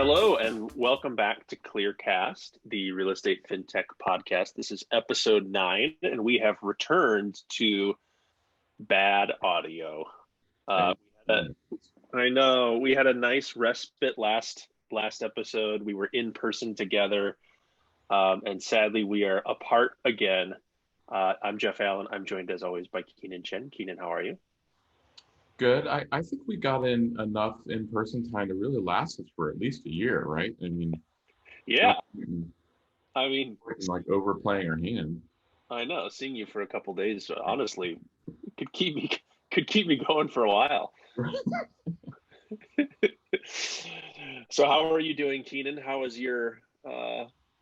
Hello and welcome back to ClearCast, the real estate fintech podcast. This is episode 9, and we have returned to bad audio. I know we had a nice respite last episode. We were in person together, and sadly we are apart again. I'm Jeff Allen. I'm joined as always by Kenon Chen. Kenon, how are you? Good. I think we got in enough in-person time to really last us for at least a year, right? I mean, Yeah, we're I mean, like overplaying our hand. I know seeing you for a couple days, honestly, could keep me going for a while. So how are you doing, Kenon? How is your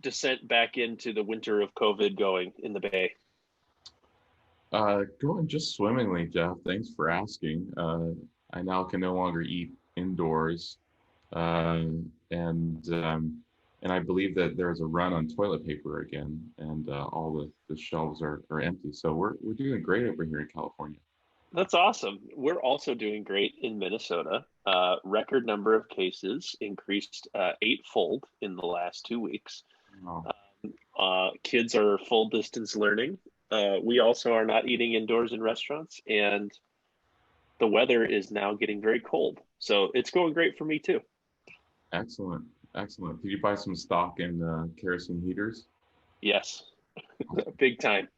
descent back into the winter of COVID going in the Bay? Going just swimmingly, Jeff. Thanks for asking. I now can no longer eat indoors, uh, and I believe that there's a run on toilet paper again, and all the shelves are empty. So we're doing great over here in California. That's awesome. We're also doing great in Minnesota. Record number of cases increased eightfold in the last 2 weeks. Oh, Kids are full distance learning. We also are not eating indoors in restaurants, and the weather is now getting very cold. So it's going great for me too. excellent, excellent. Did you buy some stock in kerosene heaters? Yes, big time.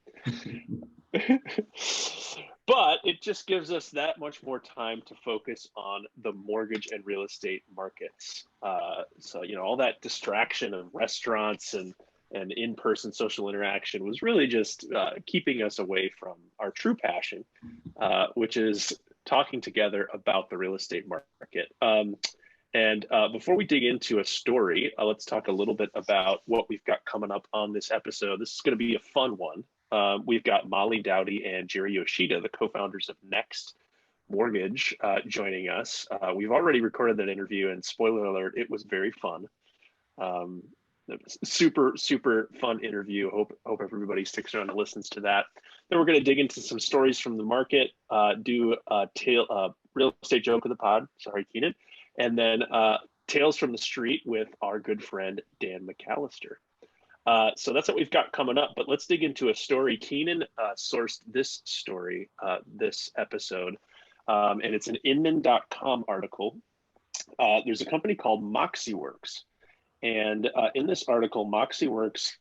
But it just gives us that much more time to focus on the mortgage and real estate markets. So, all that distraction of restaurants and in-person social interaction was really just keeping us away from our true passion, which is talking together about the real estate market. And before we dig into a story, let's talk a little bit about what we've got coming up on this episode. This is going to be a fun one. We've got Molly Dowdy and Jeri Yoshida, the co-founders of Next Mortgage, joining us. We've already recorded that interview, and spoiler alert, it was very fun. Super, super fun interview. Hope everybody sticks around and listens to that. Then we're going to dig into some stories from the market, do a real estate joke of the pod. Sorry, Kenon. And then Tales from the Street with our good friend, Dan McAlister. So that's what we've got coming up, but let's dig into a story. Kenon sourced this story, this episode, and it's an Inman.com article. There's a company called MoxiWorks, and in this article, MoxiWorks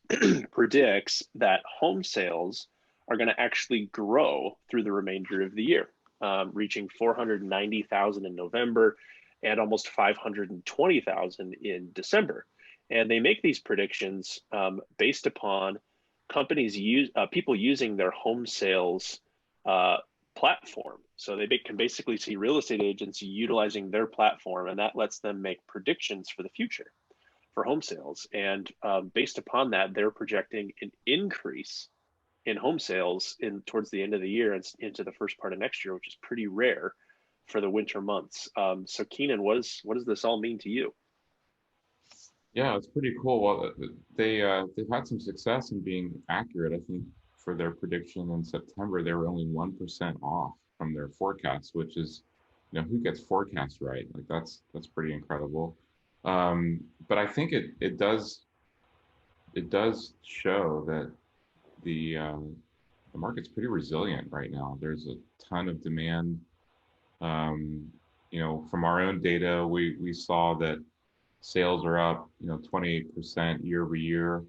predicts that home sales are going to actually grow through the remainder of the year, reaching 490,000 in November and almost 520,000 in December. And they make these predictions based upon people using their home sales platform. So they can basically see real estate agents utilizing their platform, and that lets them make predictions for the future for home sales. And based upon that, they're projecting an increase in home sales towards the end of the year and into the first part of next year, which is pretty rare for the winter months. So Kenon, what does this all mean to you? Yeah, it's pretty cool. Well, they've had some success in being accurate. I think for their prediction in September, they were only 1% off from their forecast, which is, who gets forecasts right? Like that's pretty incredible. But I think it does show that the market's pretty resilient right now. There's a ton of demand. From our own data, we saw that sales are up, 28% year over year,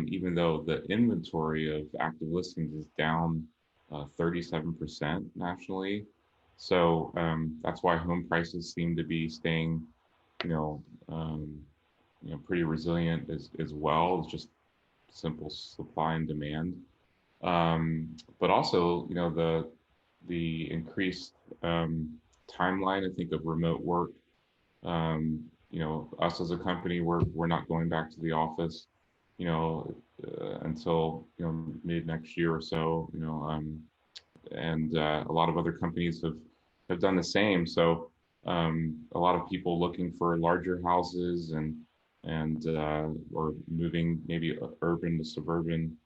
even though the inventory of active listings is down 37% nationally. So that's why home prices seem to be staying, pretty resilient as well. It's just simple supply and demand. But also, the increased timeline, I think, of remote work. Us as a company, we're not going back to the office, until mid next year or so. And a lot of other companies have done the same. So a lot of people looking for larger houses and or moving maybe urban to suburban.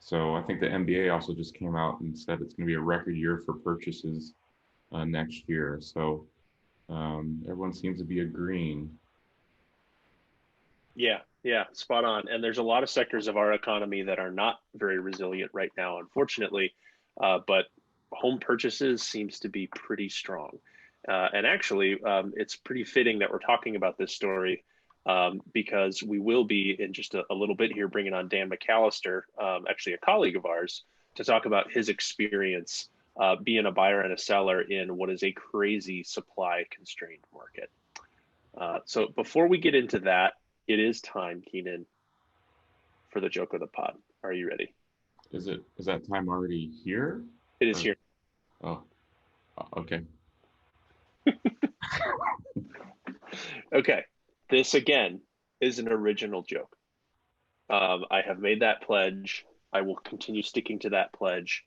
So I think the MBA also just came out and said it's going to be a record year for purchases next year. So everyone seems to be agreeing. Yeah, spot on. And there's a lot of sectors of our economy that are not very resilient right now, unfortunately. But home purchases seems to be pretty strong. And actually, it's pretty fitting that we're talking about this story because we will be in just a little bit here bringing on Dan McAlister, actually a colleague of ours, to talk about his experience being a buyer and a seller in what is a crazy supply constrained market. So before we get into that, it is time, Kenon, for the joke of the pod. Are you ready? Is that time already here? It is Or, here. oh, okay. Okay. This again is an original joke. I have made that pledge. I will continue sticking to that pledge.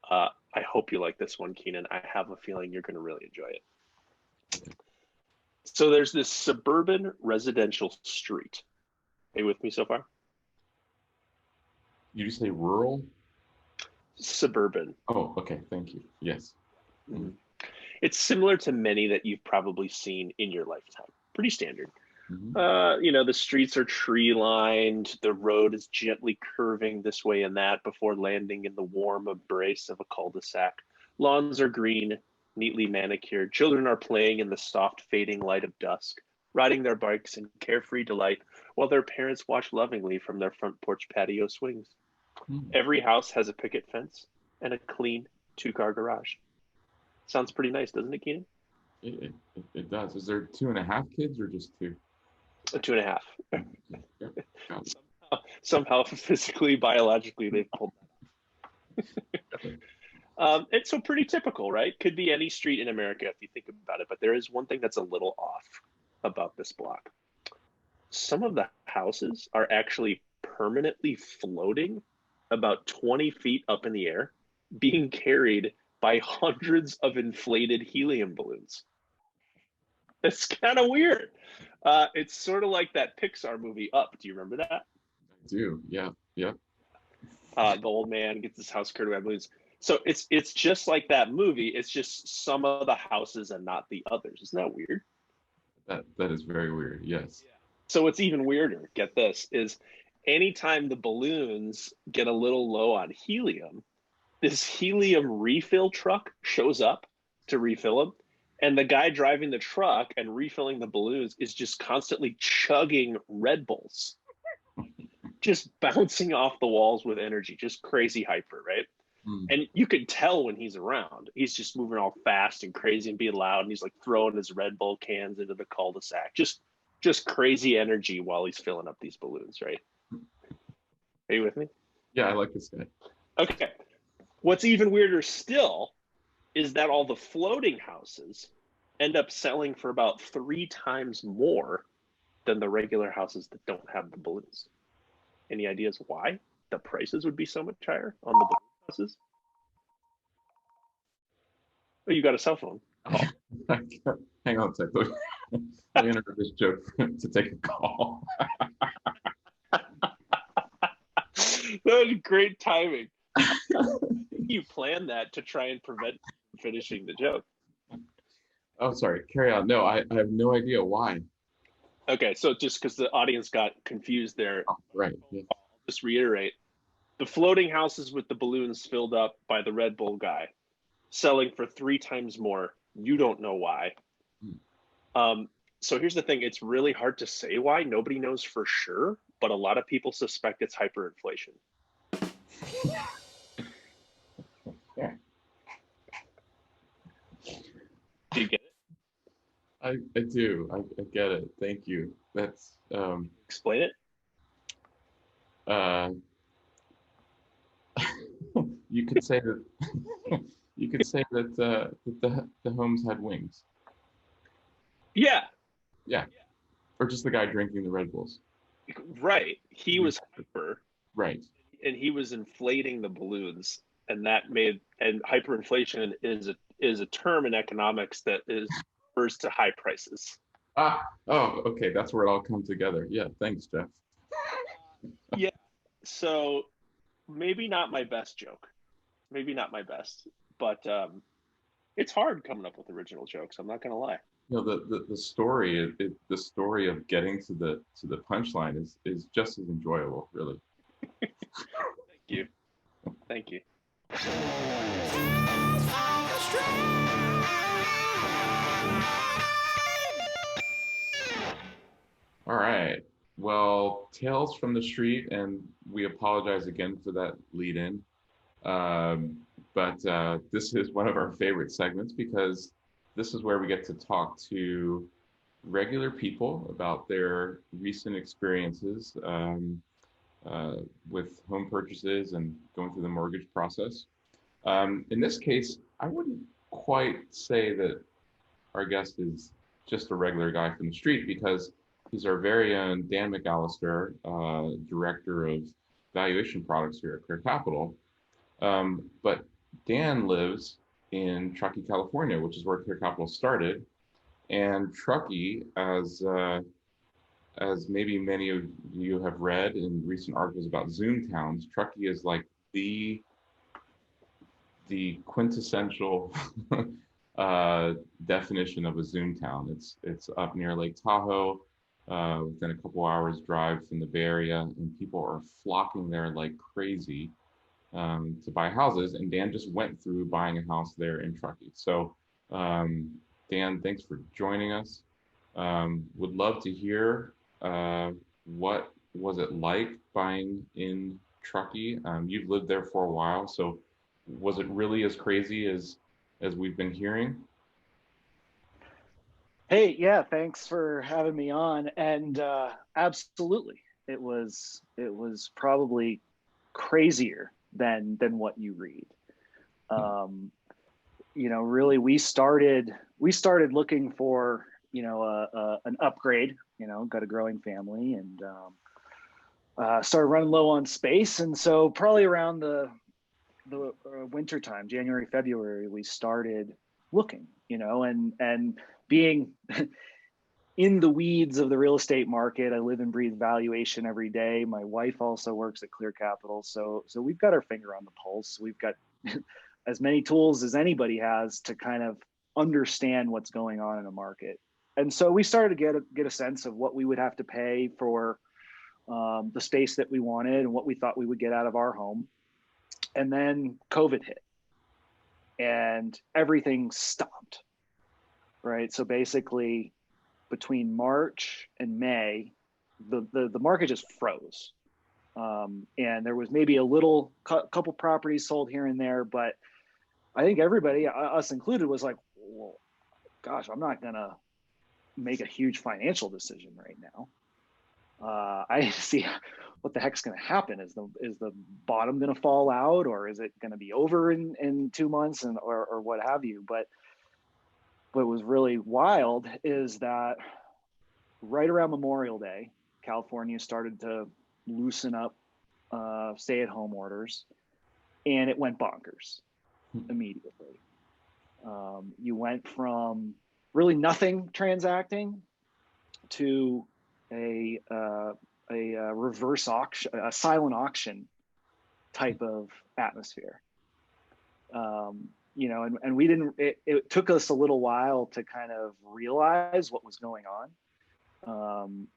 I hope you like this one, Kenon. I have a feeling you're going to really enjoy it. So there's this suburban residential street. Are you with me so far? You say rural? Suburban. Oh, okay. Thank you. Yes. Mm-hmm. It's similar to many that you've probably seen in your lifetime. Pretty standard. Mm-hmm. The streets are tree lined. The road is gently curving this way and that before landing in the warm embrace of a cul-de-sac. Lawns are green, neatly manicured. Children are playing in the soft fading light of dusk, riding their bikes in carefree delight while their parents watch lovingly from their front porch patio swings. Mm-hmm. Every house has a picket fence and a clean two-car garage. Sounds pretty nice, doesn't it, Keenan? It does. Is there 2.5 kids or just two? A 2.5. Yeah. Somehow, physically, biologically, they've pulled that. It's so pretty typical, right? Could be any street in America if you think about it, but there is one thing that's a little off about this block. Some of the houses are actually permanently floating about 20 feet up in the air, being carried by hundreds of inflated helium balloons. It's kind of weird. It's sort of like that Pixar movie Up. Do you remember that? I do. Yeah. Yeah. The old man gets his house carried by balloons. So it's just like that movie. It's just some of the houses and not the others. Isn't that weird? That is very weird. Yes. So what's even weirder, get this, is anytime the balloons get a little low on helium, this helium refill truck shows up to refill them. And the guy driving the truck and refilling the balloons is just constantly chugging Red Bulls, just bouncing off the walls with energy, just crazy hyper, right? And you can tell when he's around. He's just moving all fast and crazy and being loud, and he's like throwing his Red Bull cans into the cul-de-sac. Just crazy energy while he's filling up these balloons, right? Are you with me? Yeah, I like this guy. Okay. What's even weirder still is that all the floating houses end up selling for about 3 times more than the regular houses that don't have the balloons. Any ideas why the prices would be so much higher on the balloon houses? Oh, you got a cell phone. Hang on a sec. Let me interrupt this joke to take a call. That was great timing. You planned that to try and prevent finishing the joke. Oh, sorry. Carry on. No, I have no idea why. Okay, so just because the audience got confused there, right. Yeah. I'll just reiterate. The floating houses with the balloons filled up by the Red Bull guy selling for 3 times more. You don't know why. So here's the thing. It's really hard to say why. Nobody knows for sure, but a lot of people suspect it's hyperinflation. Yeah. Do you get it? I do. I get it. Thank you. That's Explain it. You could say that you could say that the homes had wings. Yeah. Yeah. Or just the guy drinking the Red Bulls. Right. He was hyper. Right. And he was inflating the balloons, and that made, and hyperinflation is a term in economics that refers to high prices. Oh, okay. That's where it all comes together. Yeah. Thanks, Jeff. Yeah. So maybe not my best joke. Maybe not my best, but it's hard coming up with original jokes. I'm not going to lie. The story, the story of getting to the punchline is just as enjoyable, really. Thank you. Thank you. All right. Well, Tales from the Street, and we apologize again for that lead in. Um, but this is one of our favorite segments because this is where we get to talk to regular people about their recent experiences with home purchases and going through the mortgage process. In this case, I wouldn't quite say that our guest is just a regular guy from the street because he's our very own Dan McAlister, director of valuation products here at Clear Capital. But Dan lives in Truckee, California, which is where Clear Capital started. And Truckee, as maybe many of you have read in recent articles about Zoom towns, Truckee is like the quintessential definition of a Zoom town. It's up near Lake Tahoe, within a couple hours drive from the Bay Area, and people are flocking there like crazy to buy houses. And Dan just went through buying a house there in Truckee. So Dan, thanks for joining us. Would love to hear what was it like buying in Truckee. You've lived there for a while, so was it really as crazy as we've been hearing? Hey, yeah, thanks for having me on. And absolutely, it was probably crazier than what you read. Really, we started looking for an upgrade. Got a growing family and started running low on space, and so probably around the winter time, January, February, we started looking, and being in the weeds of the real estate market. I live and breathe valuation every day. My wife also works at Clear Capital. So we've got our finger on the pulse. We've got as many tools as anybody has to kind of understand what's going on in a market. And so we started to get a sense of what we would have to pay for the space that we wanted and what we thought we would get out of our home. And then COVID hit and everything stopped, right? So basically between March and May, the market just froze. And there was maybe a little couple properties sold here and there, but I think everybody, us included, was like, well, gosh, I'm not gonna make a huge financial decision right now. I see what the heck's going to happen. Is the bottom going to fall out, or is it going to be over in 2 months, or what have you? But what was really wild is that right around Memorial Day, California started to loosen up stay-at-home orders, and it went bonkers immediately. You went from really nothing transacting to a reverse auction, a silent auction type of atmosphere. And we didn't, it took us a little while to kind of realize what was going on.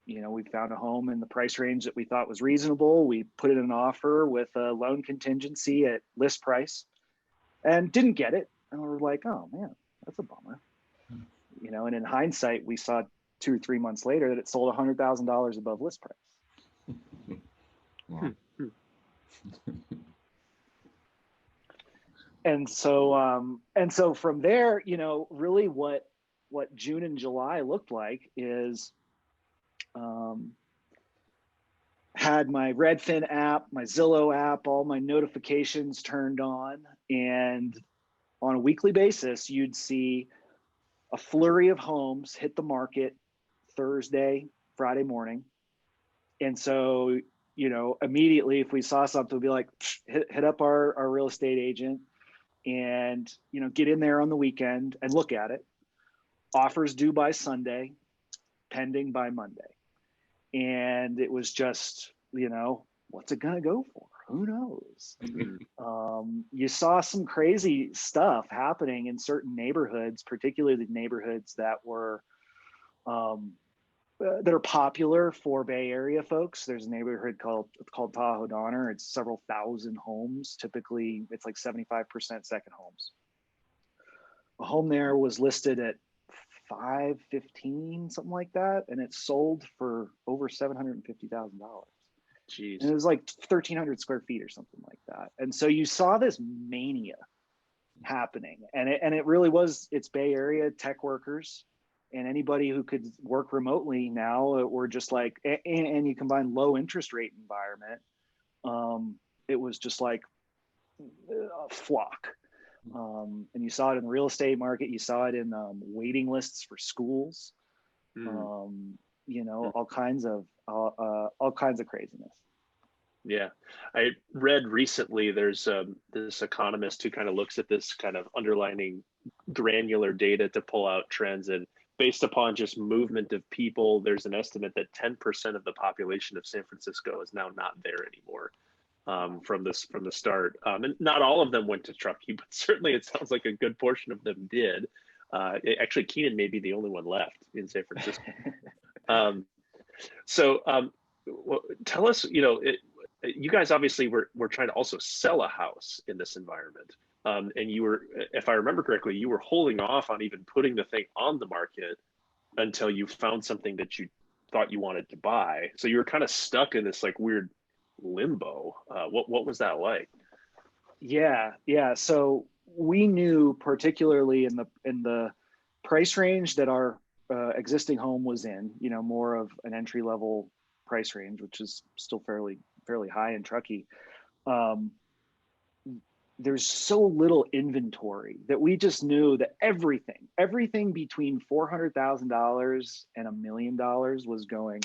We found a home in the price range that we thought was reasonable. We put in an offer with a loan contingency at list price and didn't get it. And we were like, oh man, that's a bummer. And in hindsight, we saw 2 or 3 months later that it sold $100,000 above list price. Wow. And so from there, really what June and July looked like is had my Redfin app, my Zillow app, all my notifications turned on, and on a weekly basis, you'd see a flurry of homes hit the market Thursday, Friday morning. And so, immediately if we saw something, we'd be like, hit up our real estate agent and, get in there on the weekend and look at it. Offers due by Sunday, pending by Monday. And it was just, what's it going to go for? Who knows? You saw some crazy stuff happening in certain neighborhoods, particularly the neighborhoods that were that are popular for Bay Area folks. There's a neighborhood called Tahoe Donner. It's several thousand homes. Typically, it's like 75% second homes. A home there was listed at $515, something like that, and it sold for over $750,000. Jeez. And it was like 1,300 square feet or something like that. And so you saw this mania happening, and it really was. It's Bay Area tech workers and anybody who could work remotely now. Were just like, and you combine low interest rate environment. It was just like a flock. And you saw it in the real estate market. You saw it in waiting lists for schools. You know, all kinds of craziness. Yeah, I read recently there's this economist who kind of looks at this kind of underlining granular data to pull out trends, and based upon just movement of people, there's an estimate that 10% of the population of San Francisco is now not there anymore. From the start, and not all of them went to Truckee, but certainly it sounds like a good portion of them did. Actually, Kenon may be the only one left in San Francisco. Well, tell us, you know, you guys obviously were trying to also sell a house in this environment, and you were, if I remember correctly, you were holding off on even putting the thing on the market until you found something that you thought you wanted to buy. So you were kind of stuck in this like weird limbo. What was that like? Yeah. So we knew, particularly in the price range that our existing home was in, you know, more of an entry level price range, which is still fairly high in Truckee. There's so little inventory that we just knew that everything between $400,000 and $1 million was going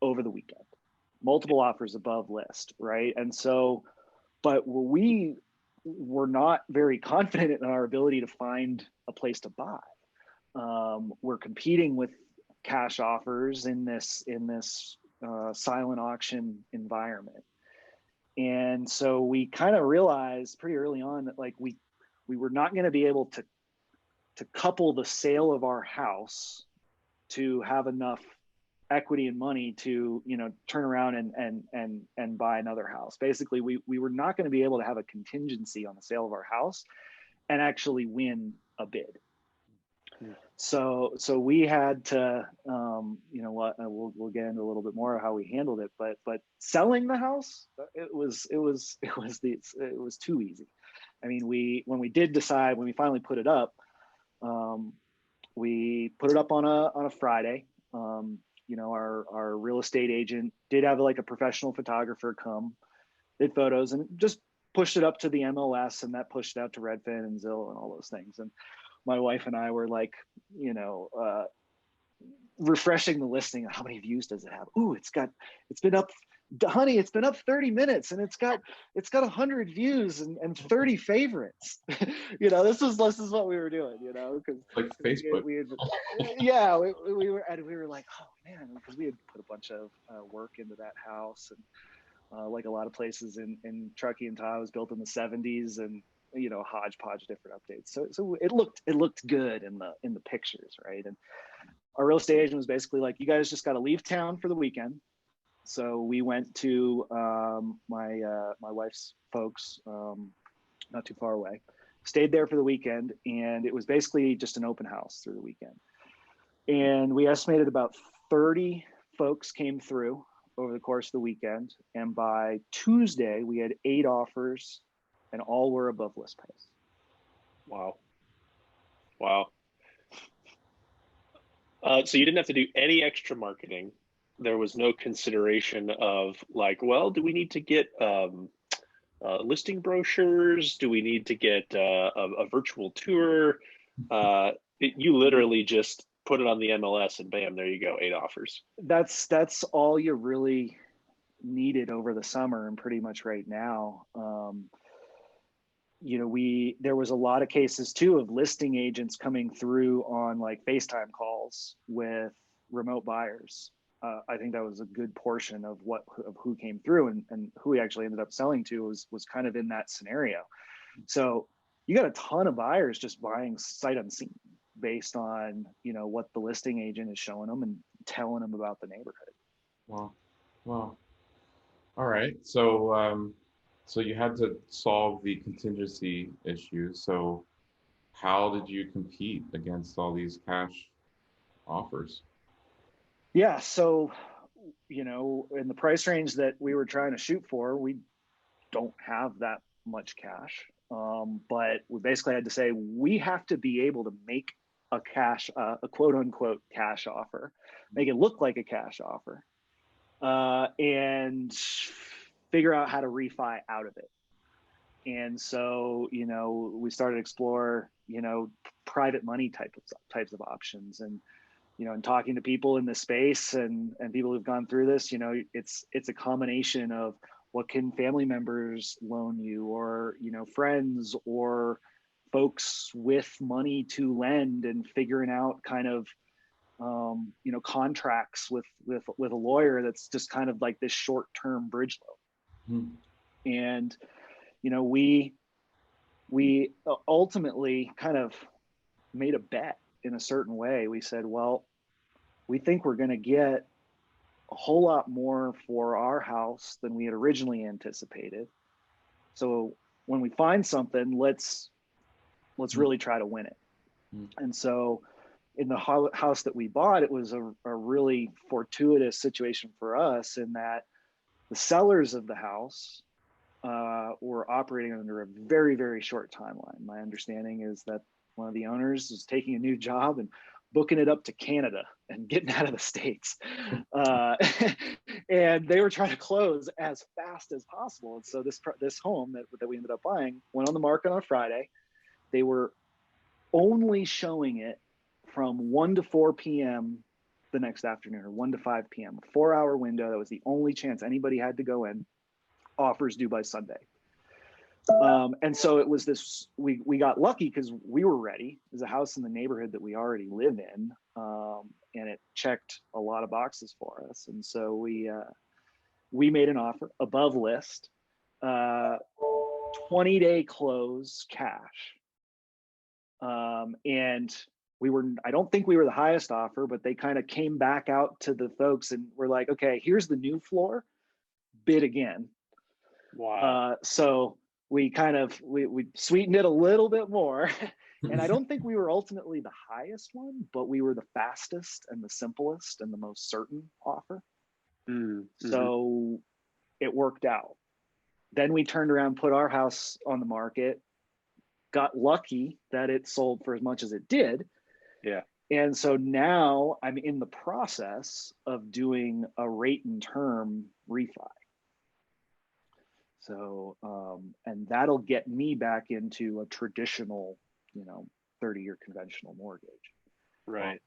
over the weekend. Multiple offers above list, right? And so, but we were not very confident in our ability to find a place to buy. We're competing with cash offers in this silent auction environment, and so we kind of realized pretty early on that like we were not going to be able to couple the sale of our house to have enough equity and money to, you know, turn around and buy another house. Basically, we were not going to be able to have a contingency on the sale of our house and actually win a bid. So we had to, you know what, we'll get into a little bit more of how we handled it, but selling the house, it was too easy. I mean, when we did decide, when we finally put it up, we put it up on a Friday. You know, our real estate agent did have like a professional photographer come, did photos, and just pushed it up to the MLS, and that pushed it out to Redfin and Zillow and all those things. And my wife and I were like, you know, refreshing the listing. How many views does it have? Ooh, it's been up, honey, it's been up 30 minutes and it's got 100 views and 30 favorites. You know, this is what we were doing, you know, because like Facebook. we were like, oh man, because we had put a bunch of work into that house, and like a lot of places in Truckee and Tahoe was built in the 70s, and you know, hodgepodge different updates. So it looked good in the pictures, right? And our real estate agent was basically like, you guys just got to leave town for the weekend. So we went to my wife's folks, not too far away, stayed there for the weekend, and it was basically just an open house through the weekend. And we estimated about 30 folks came through over the course of the weekend, and by Tuesday we had 8 offers, and all were above list price. Wow. So you didn't have to do any extra marketing. There was no consideration of like, well, do we need to get listing brochures? Do we need to get a virtual tour? You literally just put it on the MLS and bam, there you go, 8 offers. That's all you really needed over the summer, and pretty much right now. You know, there was a lot of cases too of listing agents coming through on like FaceTime calls with remote buyers. I think that was a good portion of who came through, and who we actually ended up selling to was kind of in that scenario. So you got a ton of buyers just buying sight unseen based on, you know, what the listing agent is showing them and telling them about the neighborhood. Wow. Wow. All right. So, so you had to solve the contingency issues. So how did you compete against all these cash offers? Yeah. So, you know, in the price range that we were trying to shoot for, we don't have that much cash. But we basically had to say, we have to be able to make a quote unquote cash offer, make it look like a cash offer, and figure out how to refi out of it. And so, you know, we started to explore, you know, private money types of options, and, you know, and talking to people in the space and people who've gone through this, you know, it's a combination of what can family members loan you, or, you know, friends or folks with money to lend, and figuring out kind of, you know, contracts with a lawyer that's just kind of like this short-term bridge loan. And, you know, we ultimately kind of made a bet in a certain way. We said, well, we think we're going to get a whole lot more for our house than we had originally anticipated. So when we find something, let's really try to win it. And so in the house that we bought, it was a really fortuitous situation for us, in that the sellers of the house were operating under a very, very short timeline. My understanding is that one of the owners is taking a new job and booking it up to Canada and getting out of the States. And they were trying to close as fast as possible. And so this home that we ended up buying went on the market on Friday. They were only showing it from 1 to 4 p.m. the next afternoon, or 1 to 5 p.m. A 4-hour window. That was the only chance anybody had to go in. Offers due by Sunday. And so it was this, we got lucky because we were ready. There's a house in the neighborhood that we already live in, and it checked a lot of boxes for us. And so we made an offer above list, 20-day close cash. And I don't think we were the highest offer, but they kind of came back out to the folks and were like, okay, here's the new floor, bid again. Wow. So we kind of, we sweetened it a little bit more. And I don't think we were ultimately the highest one, but we were the fastest and the simplest and the most certain offer. Mm-hmm. So it worked out. Then we turned around, put our house on the market, got lucky that it sold for as much as it did. Yeah. And so now I'm in the process of doing a rate and term refi. So, and that'll get me back into a traditional, you know, 30-year conventional mortgage. Right.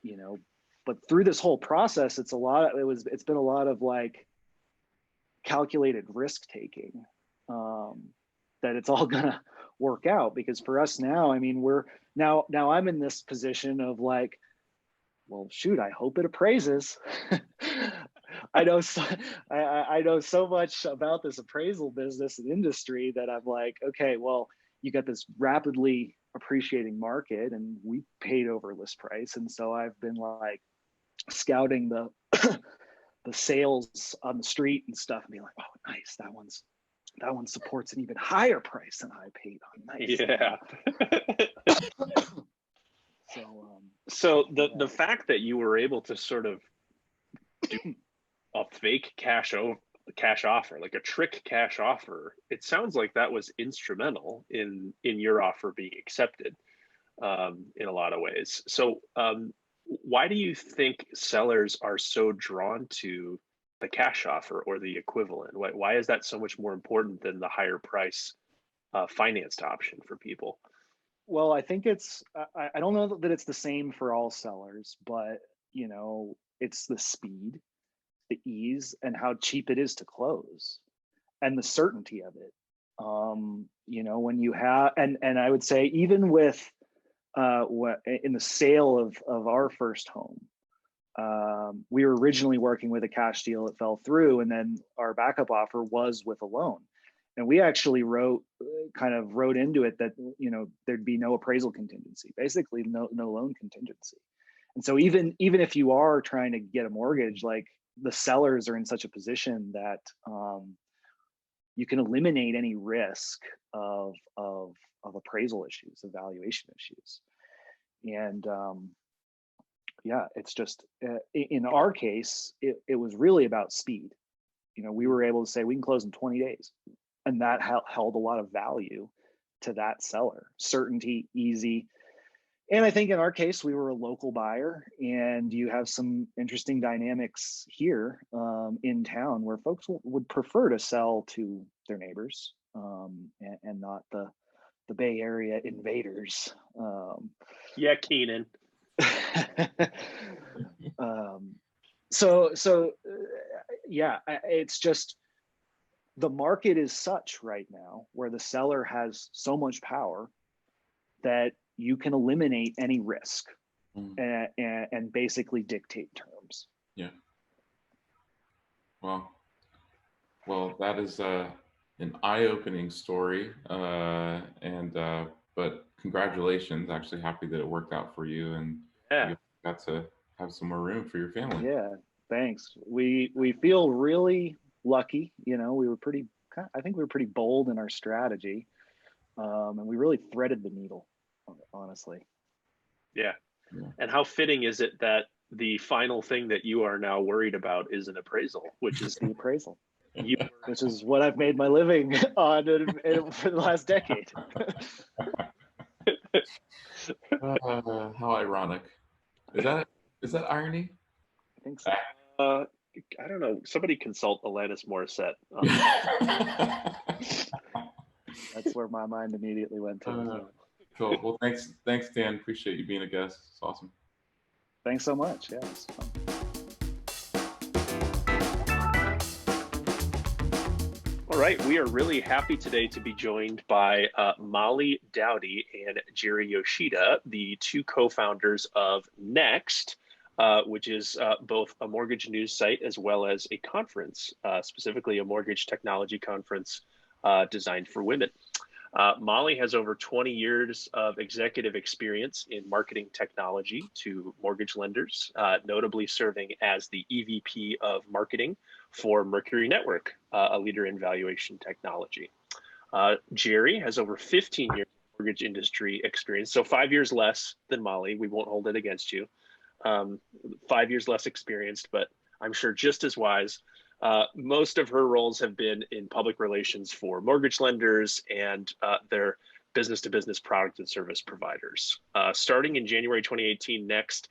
You know, but through this whole process, it's been a lot of like calculated risk taking, that it's all gonna work out. Because for us now, I mean, now I'm in this position of like, well, shoot, I hope it appraises. I know so much about this appraisal business and industry that I'm like, okay, well, you got this rapidly appreciating market, and we paid over list price. And so I've been like scouting the the sales on the street and stuff, and being like, oh, nice, that one supports an even higher price than I paid on. Nice. Yeah. So the fact that you were able to sort of do a fake cash offer, like a trick cash offer, it sounds like that was instrumental in your offer being accepted, in a lot of ways. So why do you think sellers are so drawn to the cash offer or the equivalent? Why is that so much more important than the higher price financed option for people? Well, I think I don't know that it's the same for all sellers, but, you know, it's the speed, the ease, and how cheap it is to close, and the certainty of it. You know, when you have, and I would say even with in the sale of our first home, we were originally working with a cash deal that fell through, and then our backup offer was with a loan. And we actually wrote into it that, you know, there'd be no appraisal contingency, basically no loan contingency. And so even if you are trying to get a mortgage, like, the sellers are in such a position that you can eliminate any risk of appraisal issues, evaluation issues. And yeah, it's just, in our case, it was really about speed. You know, we were able to say we can close in 20 days. And that held a lot of value to that seller. Certainty, easy. And I think in our case, we were a local buyer, and you have some interesting dynamics here in town where folks would prefer to sell to their neighbors and not the Bay Area invaders. Yeah, Kenon. Yeah, it's just, the market is such right now where the seller has so much power that you can eliminate any risk and basically dictate terms. Yeah. Well, that is an eye-opening story, but congratulations. Actually happy that it worked out for you, and you got to have some more room for your family. Yeah, thanks. We feel really lucky. You know, I think we were pretty bold in our strategy, and we really threaded the needle, honestly. Yeah. And how fitting is it that the final thing that you are now worried about is an appraisal, which is the appraisal, which is what I've made my living on for the last decade. How ironic. Is that irony? I think so. I don't know. Somebody consult Alanis Morissette. That's where my mind immediately went to. Cool. Well, thanks, Dan. Appreciate you being a guest. It's awesome. Thanks so much. Yeah, it's fun. All right, we are really happy today to be joined by Molly Dowdy and Jeri Yoshida, the two co-founders of Next, which is both a mortgage news site as well as a conference, specifically a mortgage technology conference designed for women. Molly has over 20 years of executive experience in marketing technology to mortgage lenders, notably serving as the EVP of marketing for Mercury Network, a leader in valuation technology. Jeri has over 15 years of mortgage industry experience, so 5 years less than Molly. We won't hold it against you. 5 years less experienced, but I'm sure just as wise. Most of her roles have been in public relations for mortgage lenders and their business-to-business product and service providers. Starting in January 2018, Next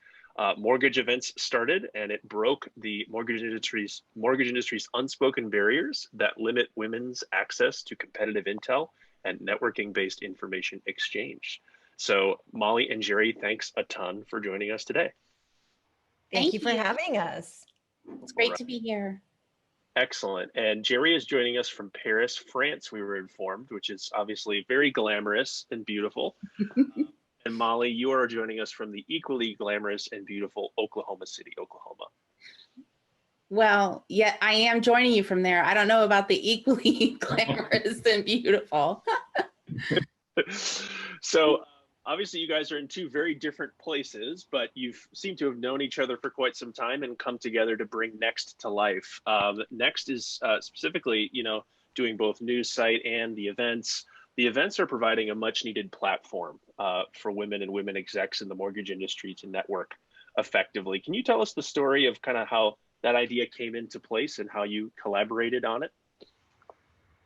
mortgage events started, and it broke the mortgage industry's unspoken barriers that limit women's access to competitive intel and networking-based information exchange. So Molly and Jeri, thanks a ton for joining us today. Thank you for having us. It's great to be here. Excellent. And Jeri is joining us from Paris, France, we were informed, which is obviously very glamorous and beautiful. And Molly, you are joining us from the equally glamorous and beautiful Oklahoma City, Oklahoma. Well, yeah, I am joining you from there. I don't know about the equally glamorous and beautiful. So obviously you guys are in two very different places, but you seem to have known each other for quite some time and come together to bring Next to life. Next is specifically, doing both news site and the events. The events are providing a much needed platform for women and women execs in the mortgage industry to network effectively. Can you tell us the story of kind of how that idea came into place and how you collaborated on it?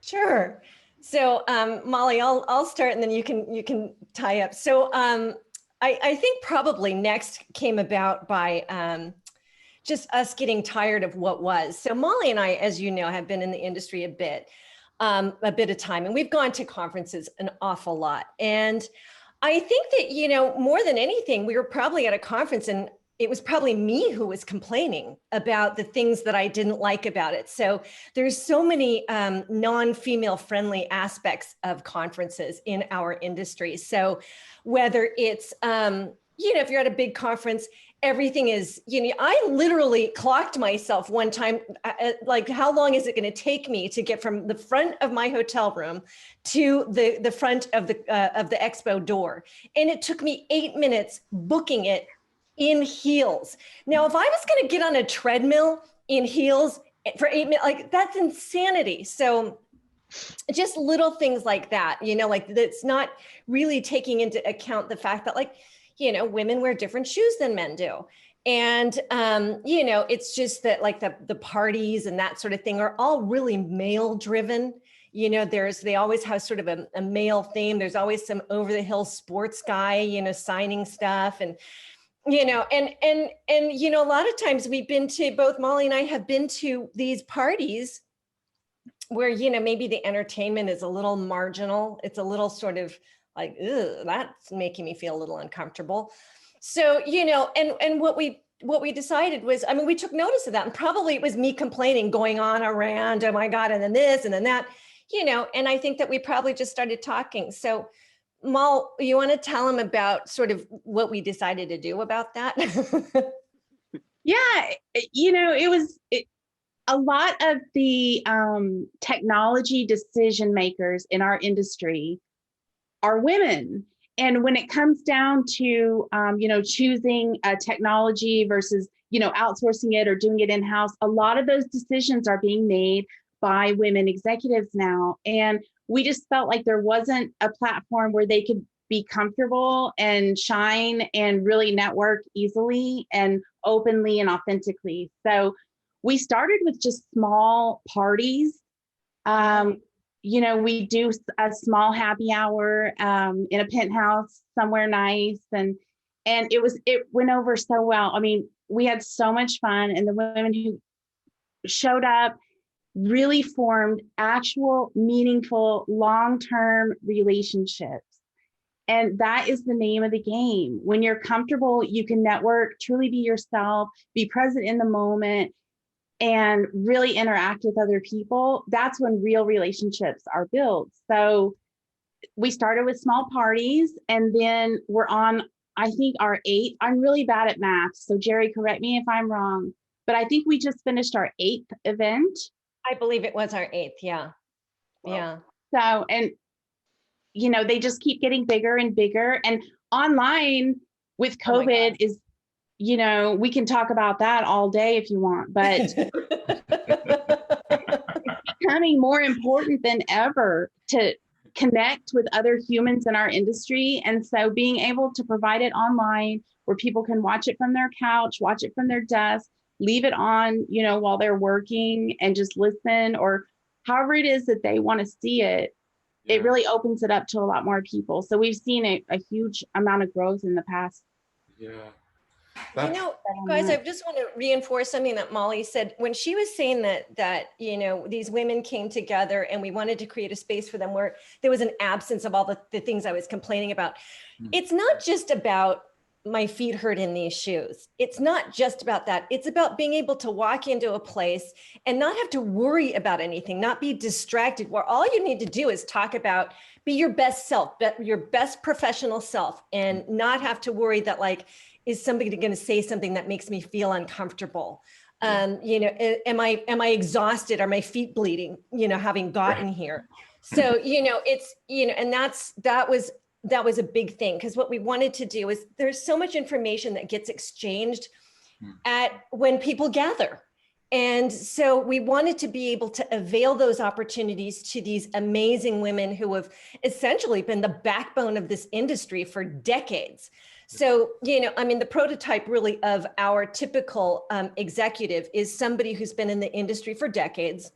Sure. So Molly, I'll start and then you can tie up. So I think probably Next came about by just us getting tired of what was. So Molly and I, as you know, have been in the industry a bit of time, and we've gone to conferences an awful lot. And I think that, more than anything, we were probably at a conference and it was probably me who was complaining about the things that I didn't like about it. So there's so many non-female friendly aspects of conferences in our industry. So whether it's, if you're at a big conference everything is, I literally clocked myself one time, like, how long is it going to take me to get from the front of my hotel room to the front of the expo door? And it took me 8 minutes booking it in heels. Now, if I was going to get on a treadmill in heels for 8 minutes, like, that's insanity. So just little things like that, like, that's not really taking into account the fact that, like, women wear different shoes than men do. And, it's just that, like, the parties and that sort of thing are all really male driven. They always have sort of a male theme. There's always some over the hill sports guy, signing stuff. And, a lot of times we've been to, both Molly and I have been to these parties where, maybe the entertainment is a little marginal. It's a little sort of like, ugh, that's making me feel a little uncomfortable. So, and what we decided was, I mean, we took notice of that, and probably it was me complaining, going on around, oh my God, and then this, and then that, and I think that we probably just started talking. So, Mal, you want to tell them about sort of what we decided to do about that? Yeah, a lot of the technology decision makers in our industry are women. And when it comes down to, choosing a technology versus, outsourcing it or doing it in-house, a lot of those decisions are being made by women executives now. And we just felt like there wasn't a platform where they could be comfortable and shine and really network easily and openly and authentically. So we started with just small parties. We do a small happy hour in a penthouse somewhere nice. And it went over so well. I mean, we had so much fun, and the women who showed up really formed actual, meaningful, long-term relationships. And that is the name of the game. When you're comfortable, you can network, truly be yourself, be present in the moment, and really interact with other people. That's when real relationships are built. So we started with small parties, and then we're on, I think, our 8th. I'm really bad at math, so Jeri, correct me if I'm wrong, but I think we just finished our 8th event. I believe it was our 8th. Yeah. Wow. Yeah. So, and, they just keep getting bigger and bigger. And online with COVID is, we can talk about that all day if you want, but becoming more important than ever to connect with other humans in our industry. And so being able to provide it online where people can watch it from their couch, watch it from their desk, leave it on, while they're working and just listen, or however it is that they want to see it, it really opens it up to a lot more people. So we've seen a huge amount of growth in the past. Yeah. Guys, I just want to reinforce something that Molly said when she was saying that these women came together and we wanted to create a space for them where there was an absence of all the things I was complaining about. It's not just about my feet hurt in these shoes. It's not just about that. It's about being able to walk into a place and not have to worry about anything, not be distracted, where all you need to do is talk about, be your best self, your best professional self, and not have to worry that, like, is somebody going to say something that makes me feel uncomfortable? Am I exhausted? Are my feet bleeding, having gotten here? So, it's, and that was a big thing, because what we wanted to do is, there's so much information that gets exchanged when people gather. And so we wanted to be able to avail those opportunities to these amazing women who have essentially been the backbone of this industry for decades. So, the prototype really of our typical executive is somebody who's been in the industry for decades,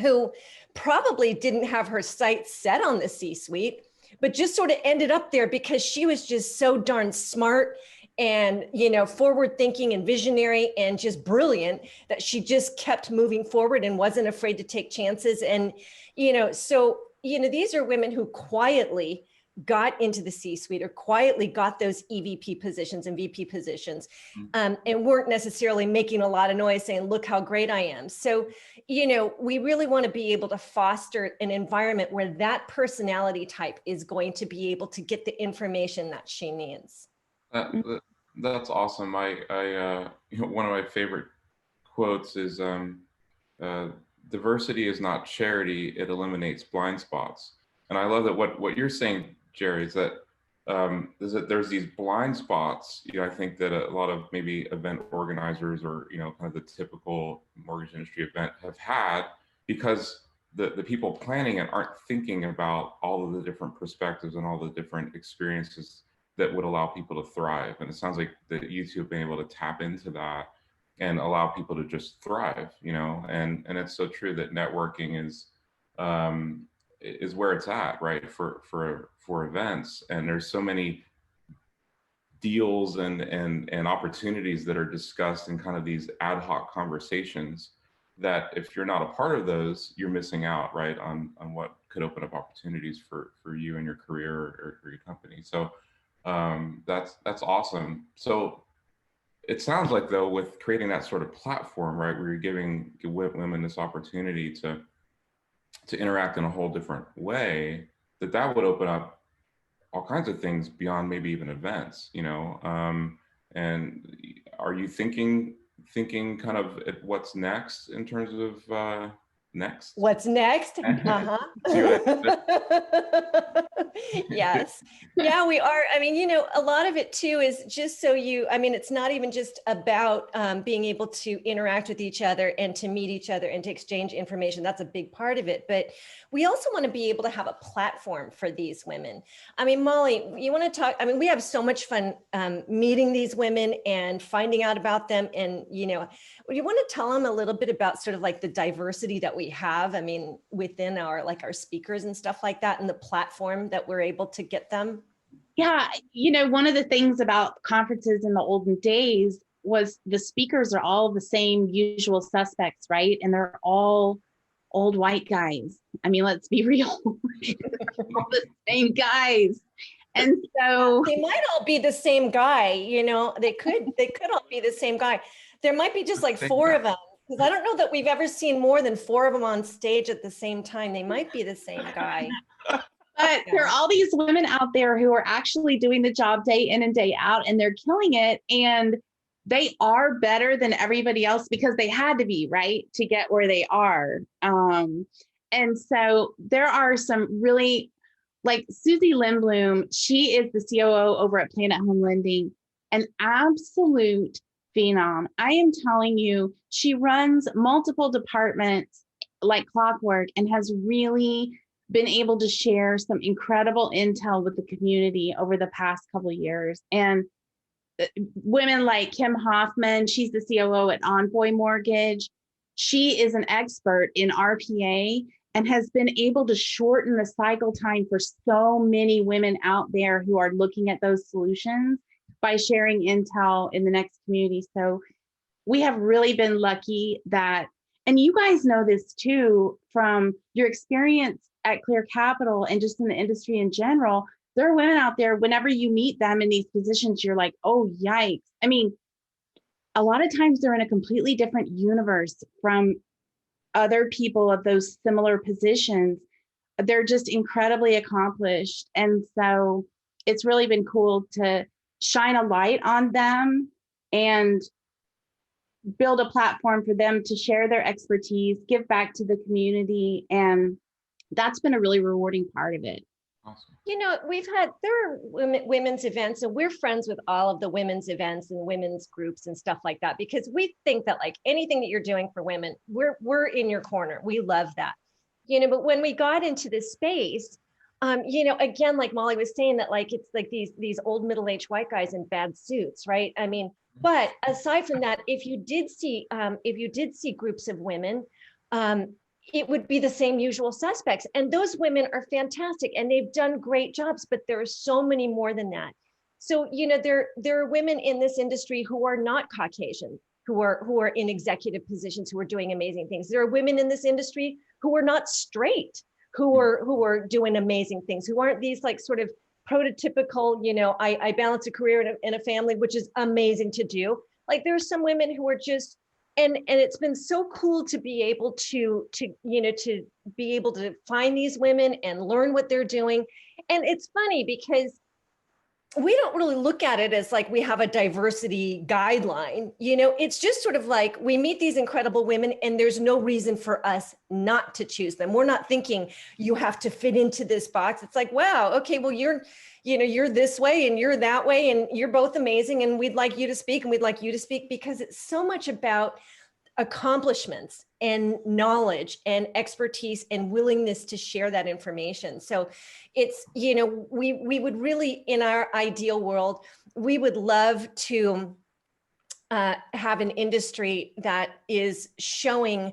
who probably didn't have her sights set on the C-suite, but just sort of ended up there because she was just so darn smart and, forward thinking and visionary and just brilliant, that she just kept moving forward and wasn't afraid to take chances. And, these are women who quietly got into the C-suite or quietly got those EVP positions and VP positions, and weren't necessarily making a lot of noise saying, look how great I am. So, we really want to be able to foster an environment where that personality type is going to be able to get the information that she needs. That's awesome. One of my favorite quotes is, diversity is not charity, it eliminates blind spots. And I love that what you're saying, Jeri, is that there's these blind spots, I think that a lot of maybe event organizers or, kind of the typical mortgage industry event have had, because the people planning it aren't thinking about all of the different perspectives and all the different experiences that would allow people to thrive. And it sounds like that you two have been able to tap into that and allow people to just thrive, and it's so true that networking is where it's at, right? For events. And there's so many deals and opportunities that are discussed in kind of these ad hoc conversations that if you're not a part of those, you're missing out, right, on what could open up opportunities for you and your career or your company. So that's awesome. So it sounds like, though, with creating that sort of platform, right, where you're giving women this opportunity to interact in a whole different way, that would open up all kinds of things beyond maybe even events, and are you thinking kind of at what's next in terms of next? What's next? Uh-huh. Yes. Yeah, we are. I mean, a lot of it too is just it's not even just about being able to interact with each other and to meet each other and to exchange information. That's a big part of it. But we also want to be able to have a platform for these women. I mean, Molly, you want to talk? I mean, we have so much fun meeting these women and finding out about them. And, you want to tell them a little bit about sort of like the diversity that we have, I mean, within our speakers and stuff like that, and the platform that we're able to get them? Yeah, one of the things about conferences in the olden days was the speakers are all the same usual suspects, right? And they're all old white guys. I mean, let's be real. All the same guys. And so they might all be the same guy, they could all be the same guy. There might be just like four of them, because I don't know that we've ever seen more than four of them on stage at the same time. They might be the same guy. But there are all these women out there who are actually doing the job day in and day out, and they're killing it. And they are better than everybody else because they had to be, right, to get where they are. And so there are some really, like Susie Lindblom, she is the COO over at Planet Home Lending, an absolute phenom. I am telling you, she runs multiple departments like clockwork and has really been able to share some incredible intel with the community over the past couple of years. And women like Kim Hoffman, she's the COO at Envoy Mortgage. She is an expert in RPA and has been able to shorten the cycle time for so many women out there who are looking at those solutions by sharing intel in the next community. So we have really been lucky that, and you guys know this too, from your experience at Clear Capital and just in the industry in general, there are women out there, whenever you meet them in these positions, you're like, oh, yikes. I mean, a lot of times they're in a completely different universe from other people of those similar positions. They're just incredibly accomplished. And so it's really been cool to shine a light on them and build a platform for them to share their expertise, give back to the community. And that's been a really rewarding part of it. Awesome. There are women's events, and we're friends with all of the women's events and women's groups and stuff like that, because we think that like anything that you're doing for women, we're in your corner. We love that. But when we got into this space, again, like Molly was saying, that like it's like these old middle-aged white guys in bad suits, right? I mean, but aside from that, if you did see groups of women, it would be the same usual suspects. And those women are fantastic and they've done great jobs, but there are so many more than that. So, there are women in this industry who are not Caucasian, who are in executive positions, who are doing amazing things. There are women in this industry who are not straight, who are doing amazing things, who aren't these like sort of prototypical, I balance a career and a family, which is amazing to do. Like there are some women who are just, and it's been so cool to be able to be able to find these women and learn what they're doing. And it's funny because we don't really look at it as like we have a diversity guideline. You know, it's just sort of like we meet these incredible women and there's no reason for us not to choose them. We're not thinking you have to fit into this box. It's like, wow, okay, well, you're this way and you're that way and you're both amazing and we'd like you to speak and we'd like you to speak, because it's so much about accomplishments and knowledge and expertise and willingness to share that information. So it's, you know, we would really, in our ideal world, we would love to have an industry that is showing,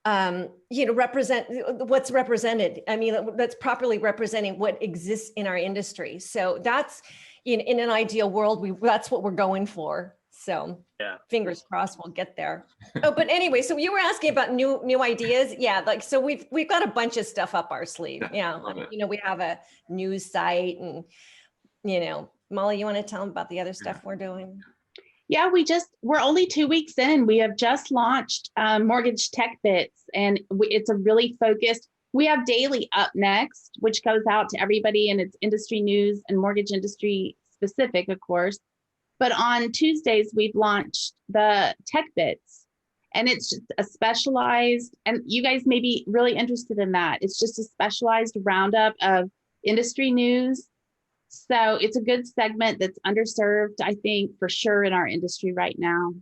you know, represent what's represented. I mean, that's properly representing what exists in our industry. So that's in an ideal world, that's what we're going for. So yeah, fingers crossed we'll get there. Oh, but anyway, so you were asking about new ideas. Yeah, like, so we've got a bunch of stuff up our sleeve. Yeah, like, you know, we have a news site and, you know, Molly, you want to tell them about the other stuff we're doing? Yeah, we're only 2 weeks in. We have just launched Mortgage Tech Bits, and it's a really focused, we have daily Up Next, which goes out to everybody, and it's industry news and mortgage industry specific, of course. But on Tuesdays, we've launched the Tech Bits, and it's just a specialized, and you guys may be really interested in that. It's just a specialized roundup of industry news. So it's a good segment that's underserved, I think, for sure in our industry right now.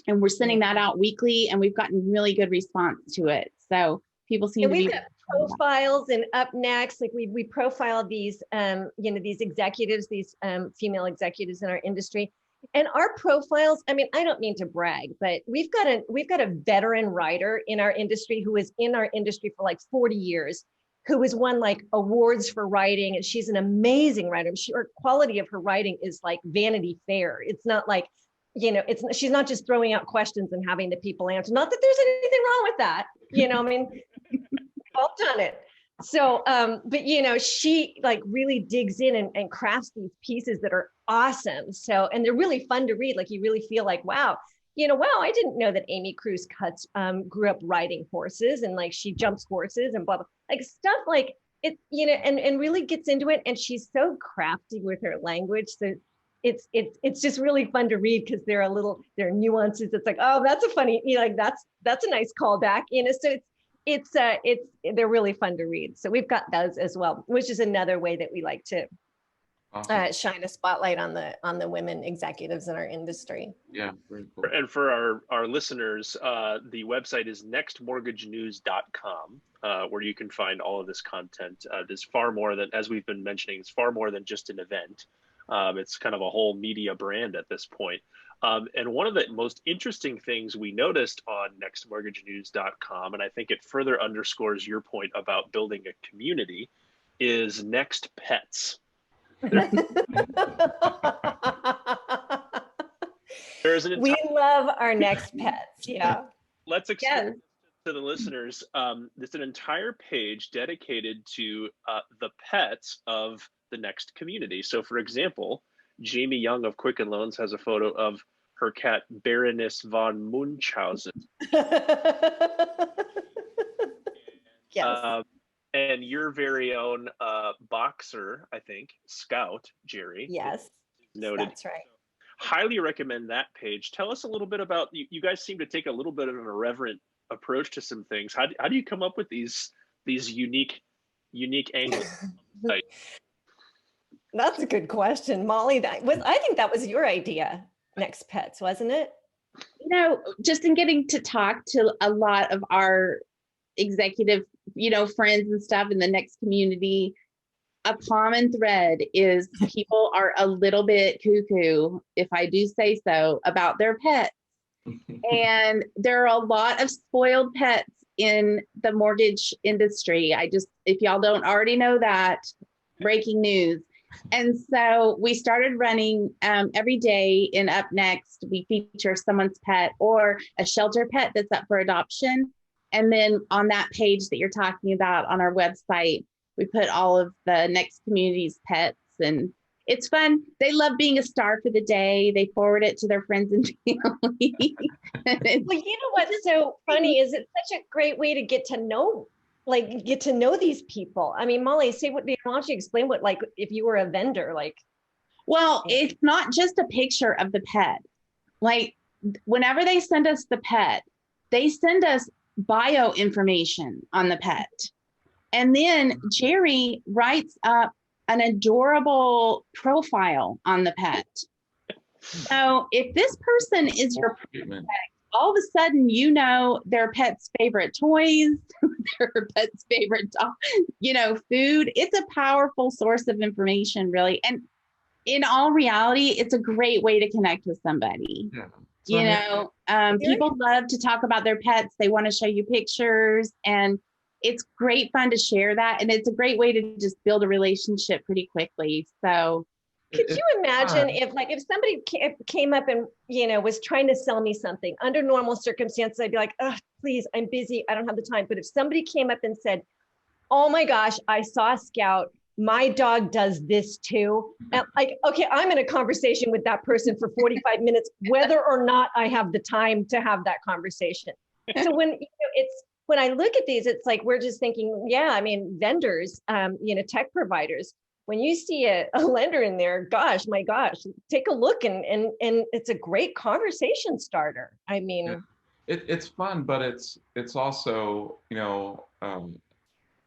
And we're sending that out weekly, and we've gotten really good response to it. So people seem to be. We've got profiles and Up Next, like we profile these, you know, these executives, these female executives in our industry, and our profiles. I mean, I don't mean to brag, but we've got a veteran writer in our industry who is in our industry for like 40 years, who has won like awards for writing, and she's an amazing writer. Her quality of her writing is like Vanity Fair. It's not like, you know, she's not just throwing out questions and having the people answer. Not that there's anything wrong with that, you know. I mean, we've all done it. So, but you know, she like really digs in and crafts these pieces that are awesome. So, and they're really fun to read. Like you really feel like, wow, you know, wow, I didn't know that Amy Cruz Cuts grew up riding horses, and like she jumps horses and blah, blah, like stuff like it, you know, and really gets into it. And she's so crafty with her language. So it's just really fun to read, because there are nuances. It's like, oh, that's a funny, you know, like that's a nice callback, you know. So they're really fun to read. So we've got those as well, which is another way that we like to shine a spotlight on the women executives in our industry. Yeah, very cool. And for our listeners, the website is nextmortgagenews.com, where you can find all of this content. There's far more than, as we've been mentioning, it's far more than just an event. It's kind of a whole media brand at this point. And one of the most interesting things we noticed on nextmortgagenews.com, and I think it further underscores your point about building a community, is Next Pets. We love our Next Pets. Yeah. Let's explain to the listeners. There's an entire page dedicated to the pets of the Next community. So, for example, Jamie Young of Quicken Loans has a photo of her cat Baroness von Munchausen. Yes. And your very own boxer, I think, Scout, Jeri. Yes, noted. That's right. Highly recommend that page. Tell us a little bit about, you guys seem to take a little bit of an irreverent approach to some things. How do you come up with these unique angles? That's a good question, Molly. I think that was your idea, Next Pets, wasn't it? You know, just in getting to talk to a lot of our executive, you know, friends and stuff in the Next community, a common thread is people are a little bit cuckoo, if I do say so, about their pets. And there are a lot of spoiled pets in the mortgage industry. If y'all don't already know that, breaking news. And so we started running every day in Up Next, we feature someone's pet or a shelter pet that's up for adoption. And then on that page that you're talking about on our website, we put all of the Next community's pets, and it's fun. They love being a star for the day. They forward it to their friends and family. Well, you know what's so funny is it's such a great way to get to know these people. I mean, Molly, why don't you explain what, like, if you were a vendor, like. Well, it's not just a picture of the pet. Like whenever they send us the pet, they send us bio information on the pet. And then Jeri writes up an adorable profile on the pet. So if this person is your pet, all of a sudden, you know, their pet's favorite toys, their pet's favorite, food. It's a powerful source of information, really. And in all reality, it's a great way to connect with somebody. Yeah. So, people love to talk about their pets. They want to show you pictures, and it's great fun to share that. And it's a great way to just build a relationship pretty quickly. So could you imagine if somebody came up and, was trying to sell me something under normal circumstances, I'd be like, oh, please, I'm busy. I don't have the time. But if somebody came up and said, oh my gosh, I saw Scout, my dog does this too. And okay, I'm in a conversation with that person for 45 minutes, whether or not I have the time to have that conversation. So when I look at these, it's like, we're just thinking, vendors, tech providers, when you see a lender in there, my gosh, take a look and it's a great conversation starter. I mean, it's fun, but it's also,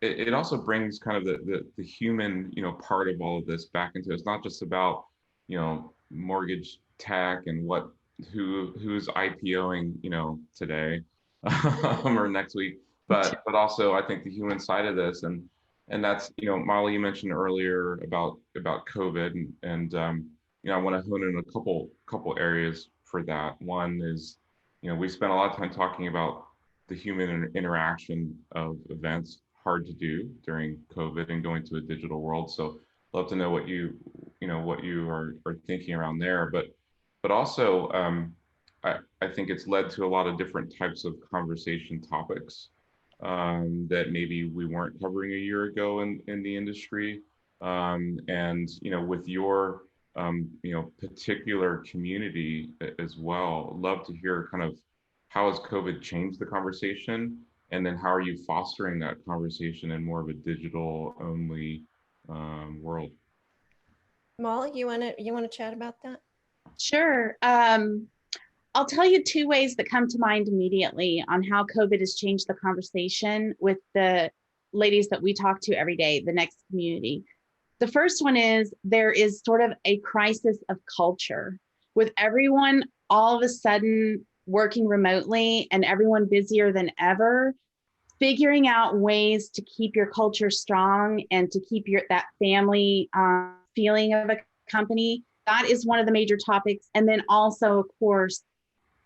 it also brings kind of the human, part of all of this back into it. It's not just about, mortgage tech and who's IPOing, today or next week, but also I think the human side of this, and that's, Molly, you mentioned earlier about COVID, and I want to hone in a couple areas for that. One is, we spent a lot of time talking about the human interaction of events, hard to do during COVID and going to a digital world. So love to know what you are thinking around there, but also I think it's led to a lot of different types of conversation topics that maybe we weren't covering a year ago in the industry. And, with your, particular community as well, love to hear kind of how has COVID changed the conversation? And then how are you fostering that conversation in more of a digital only world? Molly, you want to chat about that? Sure. I'll tell you two ways that come to mind immediately on how COVID has changed the conversation with the ladies that we talk to every day, the next community. The first one is there is sort of a crisis of culture with everyone all of a sudden working remotely and everyone busier than ever, figuring out ways to keep your culture strong and to keep that family feeling of a company. That is one of the major topics. And then also, of course,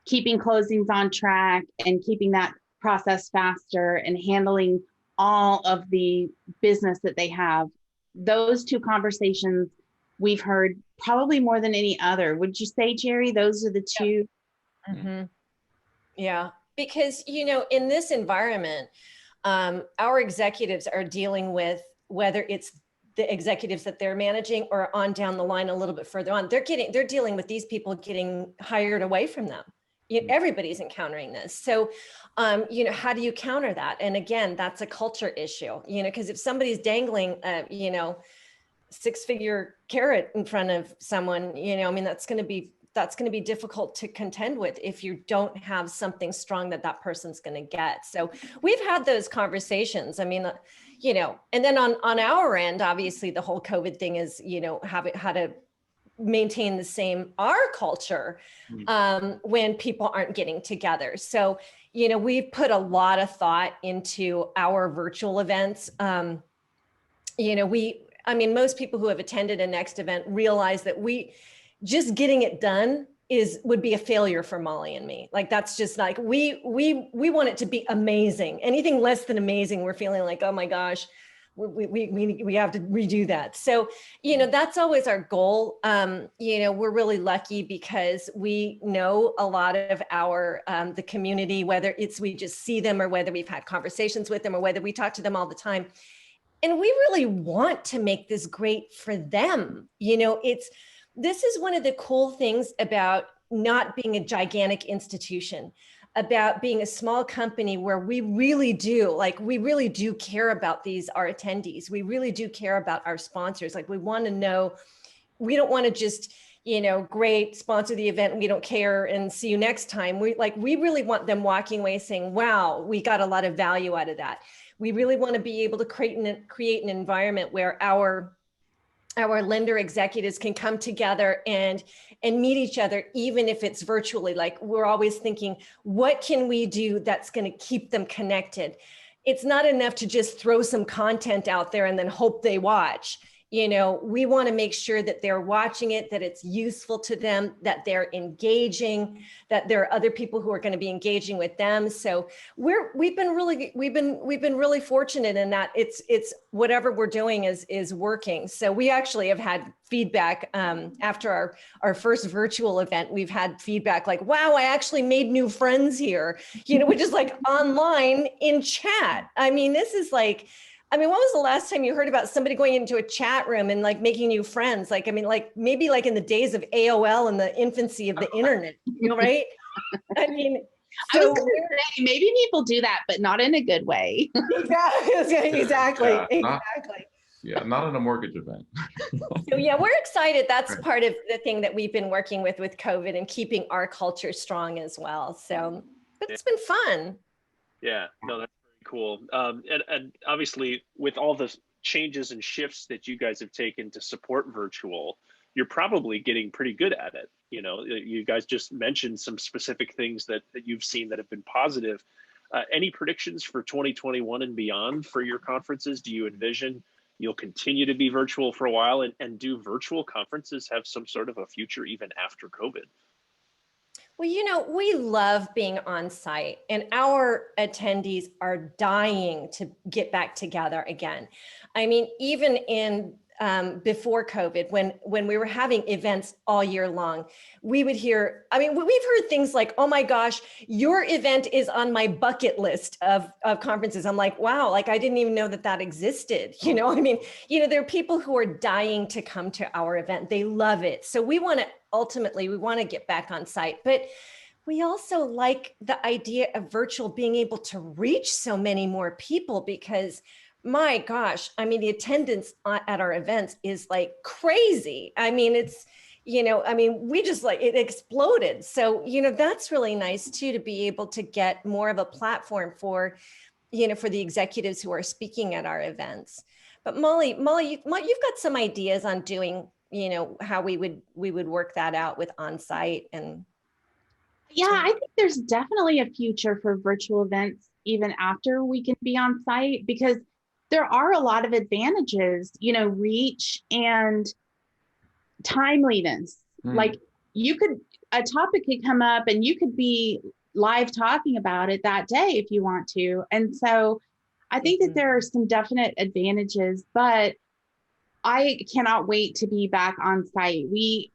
keeping closings on track and keeping that process faster and handling all of the business that they have. Those two conversations we've heard probably more than any other. Would you say, Jeri, those are the two? Mm-hmm. Yeah, because, in this environment, our executives are dealing with, whether it's the executives that they're managing or on down the line a little bit further on, they're dealing with these people getting hired away from them. Everybody's encountering this. So, how do you counter that? And again, that's a culture issue, because if somebody's dangling, six-figure carrot in front of someone, that's going to be difficult to contend with if you don't have something strong that person's going to get. So we've had those conversations. I mean, and then on our end, obviously the whole COVID thing is, how to maintain the same our culture when people aren't getting together. So, we've put a lot of thought into our virtual events. Most people who have attended a Next event realize that just getting it done would be a failure for Molly and me. Like, that's just like, we want it to be amazing. Anything less than amazing, we're feeling like, oh my gosh, we have to redo that. So, that's always our goal. We're really lucky because we know a lot of the community, whether it's we just see them or whether we've had conversations with them or whether we talk to them all the time. And we really want to make this great for them. This is one of the cool things about not being a gigantic institution, about being a small company where we really do care about our attendees. We really do care about our sponsors. Like, we want to know, we don't want to just, great, sponsor the event, we don't care, and see you next time. We really want them walking away saying, wow, we got a lot of value out of that. We really want to be able to create an environment where our lender executives can come together and meet each other, even if it's virtually. Like, we're always thinking, what can we do that's going to keep them connected? It's not enough to just throw some content out there and then hope they watch. We want to make sure that they're watching it, that it's useful to them, that they're engaging, that there are other people who are going to be engaging with them. So we've been really fortunate in that it's whatever we're doing is working. So we actually have had feedback after our first virtual event. We've had feedback like, wow, I actually made new friends here, which is like online in chat. I mean, this is like, when was the last time you heard about somebody going into a chat room and like making new friends? Like, maybe like in the days of AOL and the infancy of the internet, right? I was gonna say, maybe people do that, but not in a good way. Exactly. Not in a mortgage event. So yeah, we're excited. That's part of the thing that we've been working with COVID and keeping our culture strong as well. So, but it's been fun. Yeah, no, that's cool. And obviously, with all the changes and shifts that you guys have taken to support virtual, you're probably getting pretty good at it. You guys just mentioned some specific things that you've seen that have been positive. Any predictions for 2021 and beyond for your conferences? Do you envision you'll continue to be virtual for a while, and do virtual conferences have some sort of a future even after COVID? Well, we love being on site, and our attendees are dying to get back together again. Even in before COVID, when we were having events all year long, we would hear, we've heard things like, oh my gosh, your event is on my bucket list of conferences. I'm like, wow, like I didn't even know that existed. There are people who are dying to come to our event. They love it. So we want to get back on site, but we also like the idea of virtual being able to reach so many more people, because my gosh, the attendance at our events is like crazy. It's, we just it exploded. So, that's really nice too, to be able to get more of a platform for the executives who are speaking at our events. But Molly, you've got some ideas on doing, how we would work that out with on-site. And yeah, I think there's definitely a future for virtual events even after we can be on site, because there are a lot of advantages, reach and timeliness. Like a topic could come up and you could be live talking about it that day if you want to. And so I think that there are some definite advantages, but I cannot wait to be back on site. We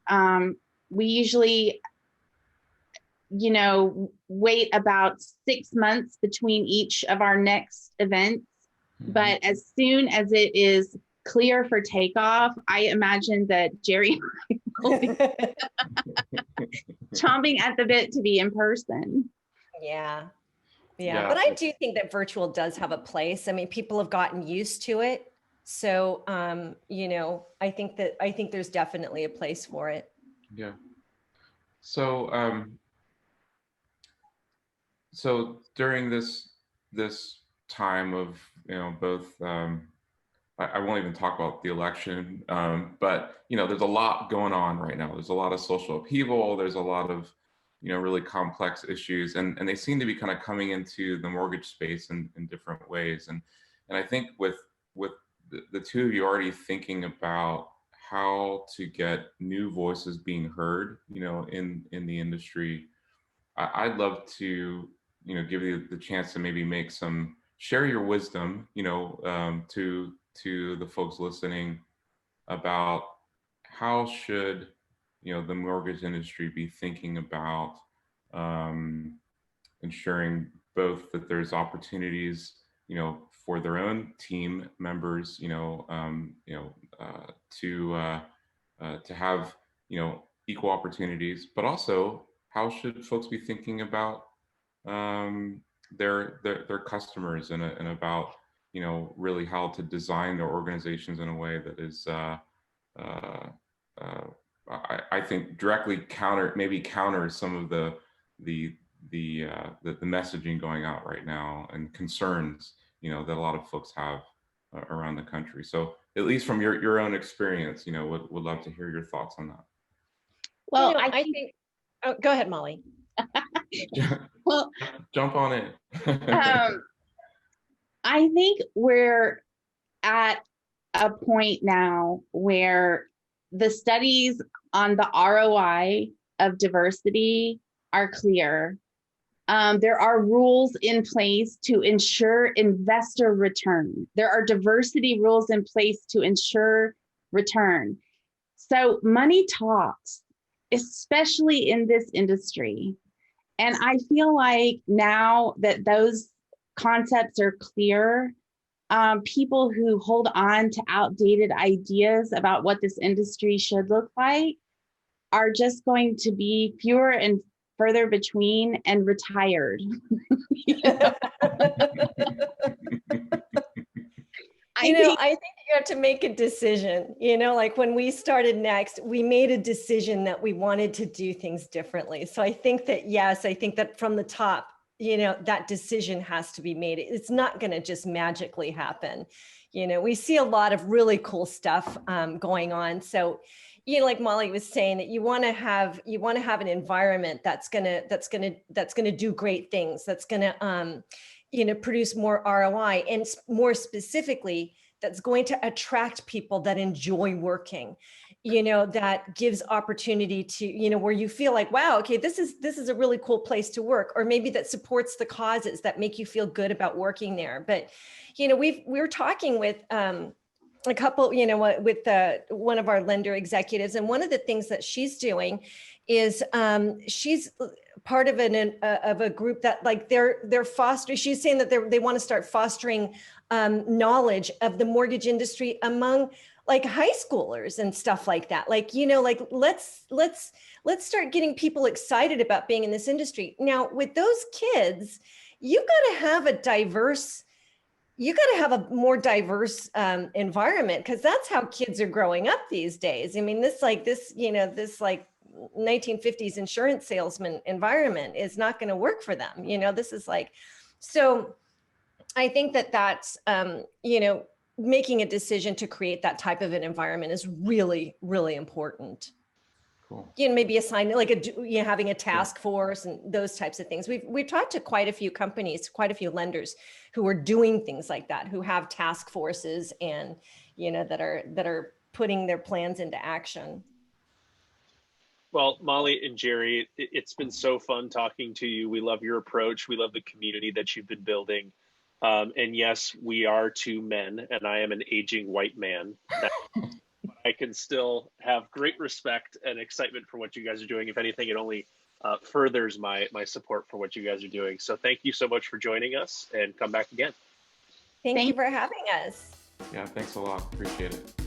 usually, wait about 6 months between each of our next events. But as soon as it is clear for takeoff, I imagine that Jeri will be chomping at the bit to be in person. Yeah. But I do think that virtual does have a place. People have gotten used to it. So, I think there's definitely a place for it. Yeah. So, so during this time of, both, I won't even talk about the election, but, there's a lot going on right now. There's a lot of social upheaval. There's a lot of, really complex issues, and they seem to be kind of coming into the mortgage space in different ways. And I think with the two of you already thinking about how to get new voices being heard, in the industry, I'd love to, give you the chance to maybe share your wisdom, to the folks listening about how should, the mortgage industry be thinking about ensuring both that there's opportunities, for their own team members, to have, equal opportunities, but also how should folks be thinking about their customers and about, really how to design their organizations in a way that is I think directly counters some of the messaging going out right now and concerns, that a lot of folks have around the country. So at least from your own experience, would love to hear your thoughts on that. Well, I think, oh, go ahead, Molly. well, Jump on in. I think we're at a point now where the studies on the ROI of diversity are clear. There are rules in place to ensure investor return. There are diversity rules in place to ensure return. So money talks, especially in this industry. And I feel like now that those concepts are clear, people who hold on to outdated ideas about what this industry should look like are just going to be fewer and further between and retired. I think you have to make a decision. Like when we started Next, we made a decision that we wanted to do things differently. So I think that, yes, I think that from the top, that decision has to be made. It's not going to just magically happen. We see a lot of really cool stuff going on. So, like Molly was saying, that you want to have an environment that's going to do great things. That's going to, produce more ROI, and more specifically, that's going to attract people that enjoy working. That gives opportunity to, where you feel like, wow, okay, this is a really cool place to work, or maybe that supports the causes that make you feel good about working there. But, we were talking with a couple, with one of our lender executives, and one of the things that she's doing is she's part of a group that, like, they're fostering. She's saying that they want to start fostering knowledge of the mortgage industry among, like, high schoolers and stuff like that. Like, like let's start getting people excited about being in this industry. Now, with those kids, you got to have a more diverse environment, because that's how kids are growing up these days. I mean, this 1950s insurance salesman environment is not going to work for them. This is like, so I think that's, making a decision to create that type of an environment is really, really important. Cool. Maybe assign having a task force and those types of things. We've talked to quite a few companies, quite a few lenders who are doing things like that, who have task forces and, that are putting their plans into action. Well, Molly and Jeri, it's been so fun talking to you. We love your approach. We love the community that you've been building. And yes, we are two men, and I am an aging white man. I can still have great respect and excitement for what you guys are doing. If anything, it only furthers my support for what you guys are doing. So thank you so much for joining us, and come back again. Thank you for having us. Yeah, thanks a lot. Appreciate it.